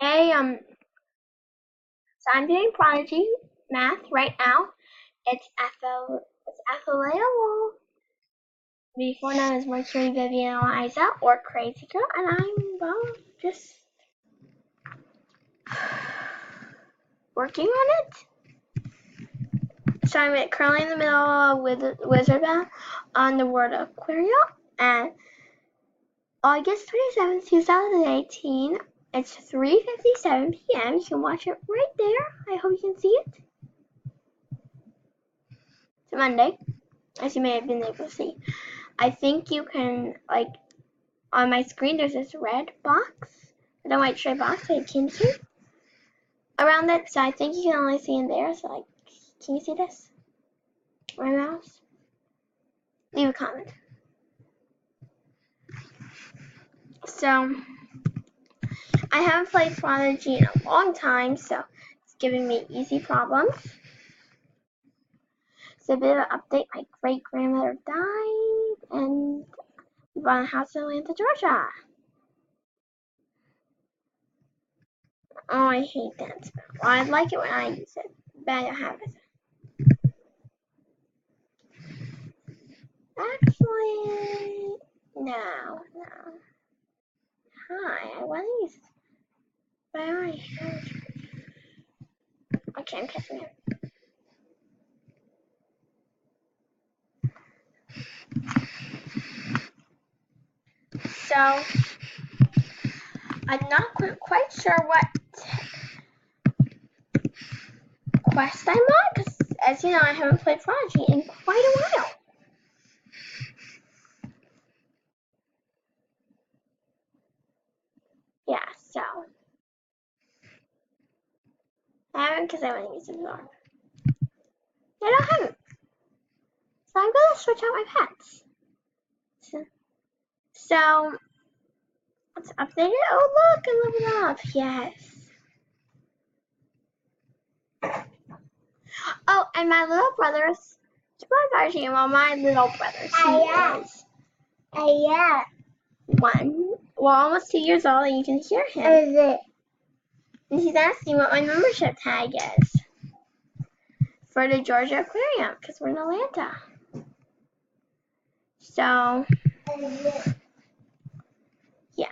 Hey, so I'm doing Prodigy math right now. It's Atheleyah Wolf, before known as Mercury, Vivian, Eliza, or Crazy Girl, and I'm just working on it. So I'm currently in the middle of Wizard Battle on the word Aquarium, and August 27th, 2018. It's 3:57 p.m. You can watch it right there. I hope you can see it. It's a Monday, as you may have been able to see. I think you can, on my screen, there's this red box, the white straight box that can see around it. So I think you can only see in there. So, can you see this? My mouse? Leave a comment. So, I haven't played Prodigy in a long time, so it's giving me easy problems. So, a bit of an update. My great grandmother died, and we bought a house in Atlanta, Georgia. Oh, I hate that smell. Well, I like it when I use it. Bad habit. Actually, no. Hi, I want to use. But I already have. Okay, I'm catching him. So, I'm not quite sure what quest I'm on, because as you know, I haven't played Prodigy in quite a while. Yeah, so. I haven't because I want to use it more. I don't have it. So I'm going to switch out my pets. So, let's update it. Oh, look, I leveled up. Yes. Oh, and my little brother's Prodigy. Well, my little brother, he is almost 2 years old, and you can hear him. Is it? And he's asking what my membership tag is for the Georgia Aquarium, because we're in Atlanta. So, yeah.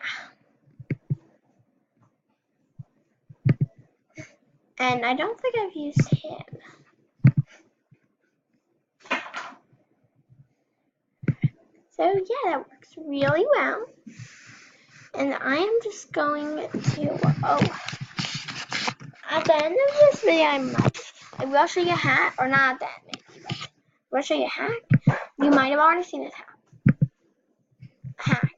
And I don't think I've used him. So, yeah, that works really well. And I am just going to, at the end of this video, I will show you a hack, or not that maybe, but I will show you a hack. You might have already seen this hack.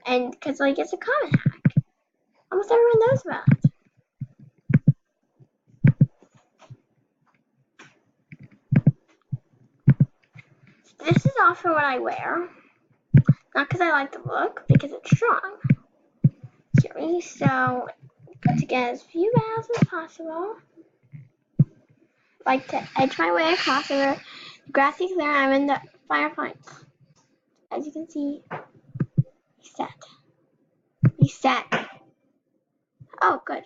And, because, it's a common hack. Almost everyone knows about it. This is often what I wear. Not because I like the look, because it's strong. So, to get as few battles as possible, like to edge my way across the grassy clear. I'm in the fire points. As you can see, reset. Oh, good.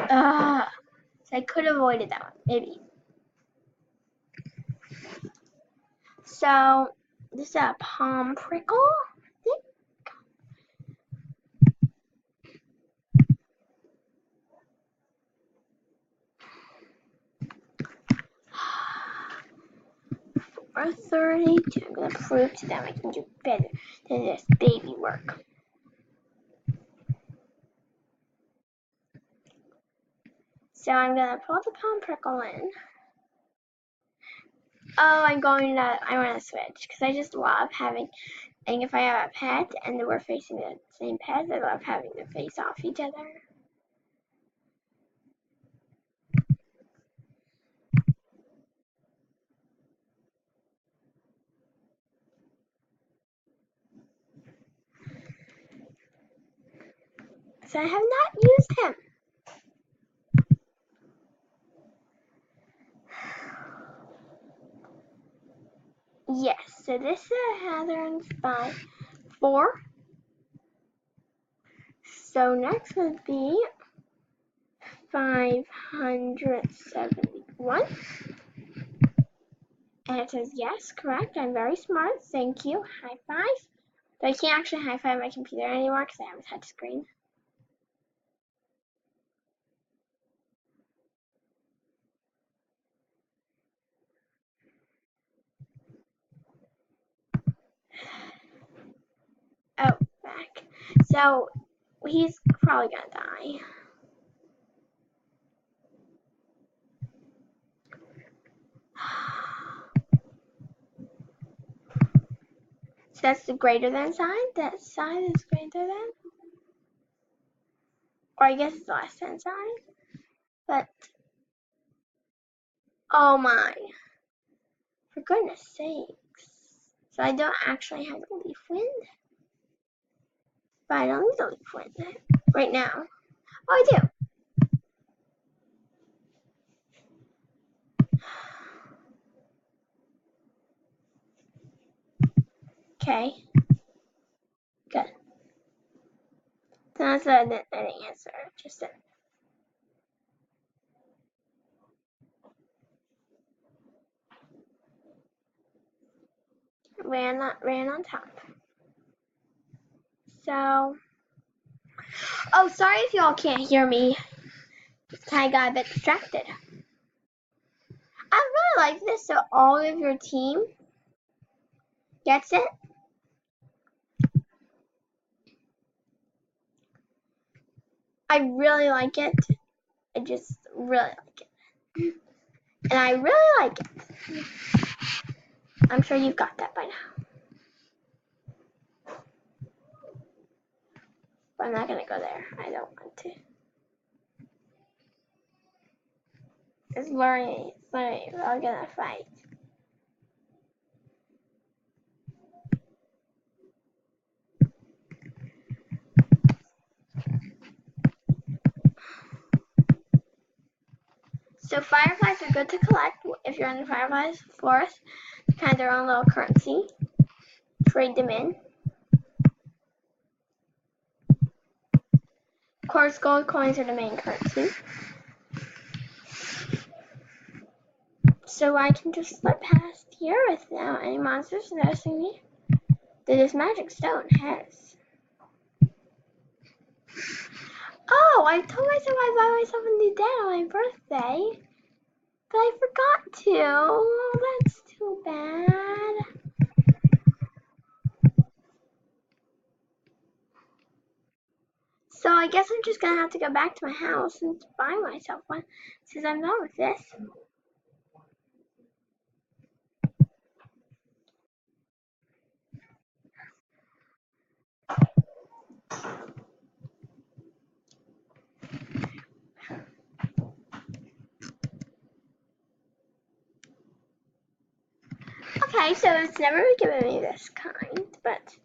So I could have avoided that one, maybe. So, this is a palm prickle, I think. Or 32. I'm going to prove to them I can do better than this baby work. So I'm going to pull the palm prickle in. Oh, I want to switch, because I just love having, and if I have a pet and we're facing the same pet, I love having them face off each other. So I have not used him. Yes, so this is a Heather's by 4, So next would be 571. And it says yes, correct. I'm very smart. Thank you. High five. But I can't actually high five my computer anymore because I have a touch screen. Oh, back. So he's probably gonna die. So that's the greater than sign. That sign is greater than. Or I guess it's less than sign. But, oh my. For goodness sakes. So I don't actually have the leaf wind. But I don't need the leaf wind right now. Oh, I do. Okay. Good. So that's what I didn't answer. Just a, ran on top. So, oh, sorry if y'all can't hear me. I got a bit distracted. I really like this, so all of your team gets it. I really like it. I just really like it. And I really like it. I'm sure you've got that by now. But I'm not gonna go there. I don't want to. It's learning. We're gonna fight. So fireflies are good to collect if you're in the fireflies forest. It's kind of their own little currency. Trade them in. Of course, gold coins are the main currency. So I can just slip past here without any monsters noticing me. That this magic stone has. Oh, I told myself I'd buy myself a new dad on my birthday. But I forgot to. Oh, that's too bad. So I guess I'm just gonna have to go back to my house and buy myself one since I'm done with this. Okay, so it's never given me this kind, but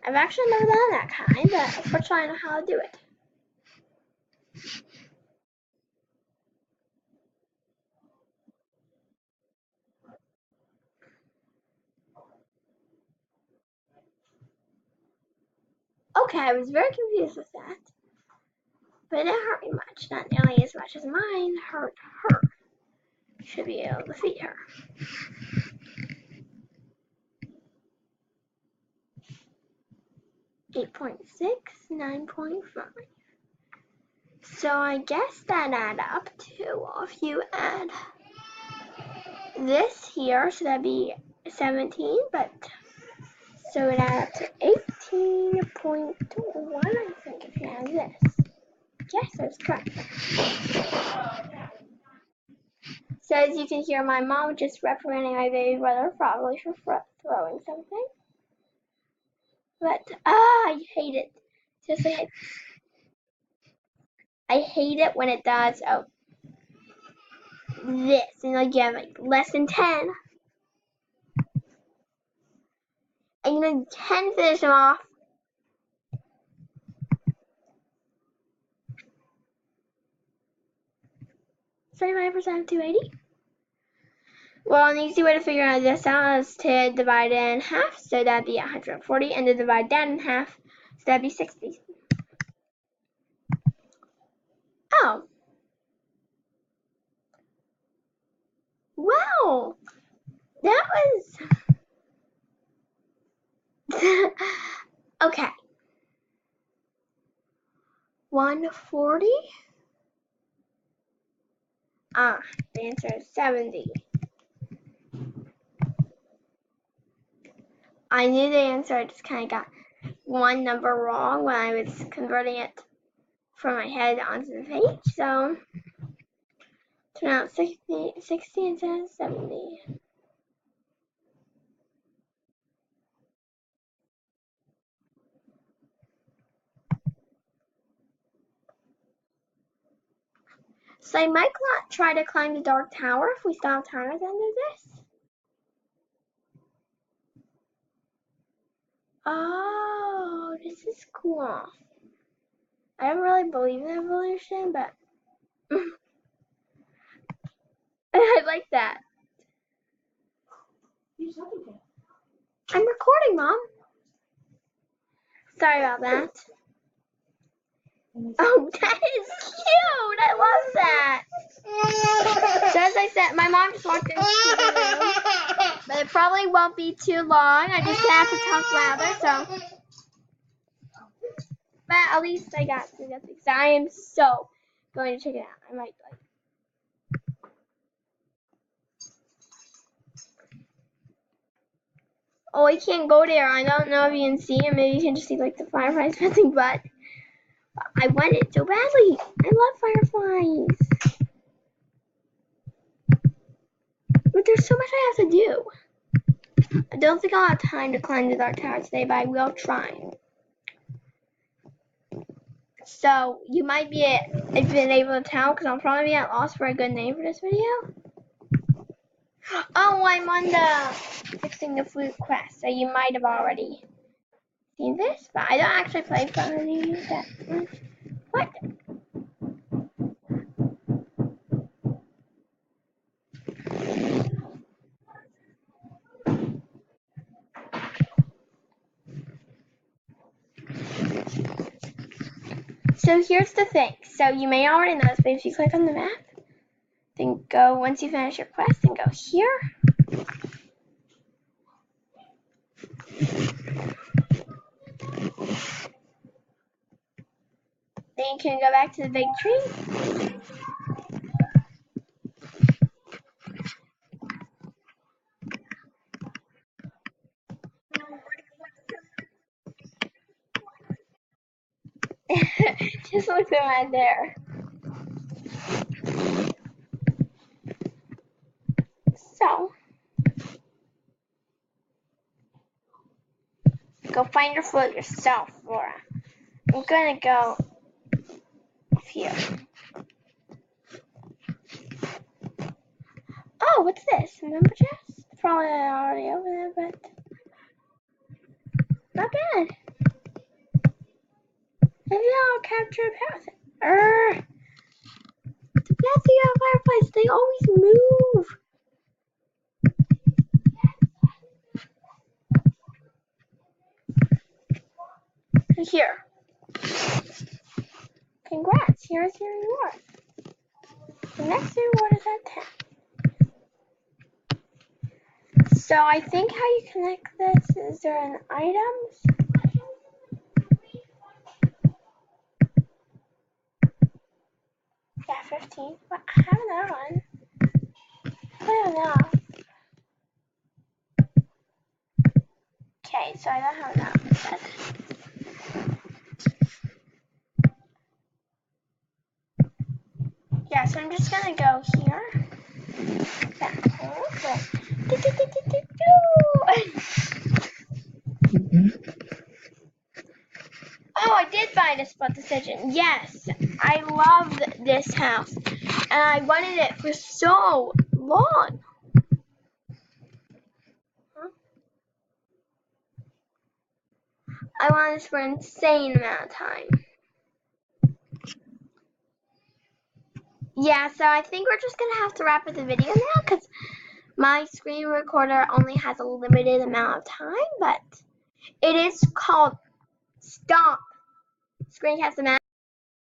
I've actually never done that kind, but unfortunately I know how to do it. Okay, I was very confused with that. But it didn't hurt me much, not nearly as much as mine hurt her. Should be able to defeat her. $8.6, $9.5. So I guess that add up to, if you add this here, so that'd be 17, but so it adds up to 18.1, I think, if you add this. Yes, that's correct. So as you can hear, my mom just reprimanding my baby brother probably for throwing something. But I hate it. Just like I hate it when it does this, and like you have like less than 10, and you can finish them off. 35% of 280. Well, an easy way to figure out this out is to divide it in half, so that'd be 140, and to divide that in half, so that'd be 60. 140? The answer is 70. I knew the answer, I just kind of got one number wrong when I was converting it from my head onto the page, so turn out 60 instead of 70. So I might try to climb the dark tower if we still have time at the end of this. Oh, this is cool. I don't really believe in evolution, but I like that. I'm recording, Mom. Sorry about that. Oh, that is cute. I love that. So as I said, my mom just walked into the room, but it probably won't be too long. I just have to talk louder, so. But at least I got through that because I am so going to check it out. I might like. Oh, I can't go there. I don't know if you can see it. Maybe you can just see like the fireflies something, but I want it so badly. I love fireflies. But there's so much I have to do. I don't think I'll have time to climb the dark tower today, but I will try. So you might be able to tell because I'll probably be at loss for a good name for this video. Oh, I'm on the fixing the flute quest, so you might have already seen this, but I don't actually play Prodigy that much. What? So here's the thing. So you may already know this, but if you click on the map, then go, once you finish your quest, then go here. Then you can go back to the big tree. Just look at right there. So, go find your flute yourself, Laura. I'm gonna go here. Oh, what's this? Member chest? Probably already over there, but not bad. Maybe I'll capture a path. The bad thing about fireflies, they always move. Here. Congrats, here's your reward. The next reward is at 10. So I think how you connect this is there an items? Yeah, 15. But I have another one. I don't know. Okay, so I don't have another one set. Yeah, so I'm just gonna go here. Oh, I did find a spot decision. Yes, I loved this house, and I wanted it for so long. I wanted this for an insane amount of time. Yeah, so I think we're just gonna have to wrap up the video now because my screen recorder only has a limited amount of time, but it is called Stop Screencast Amount.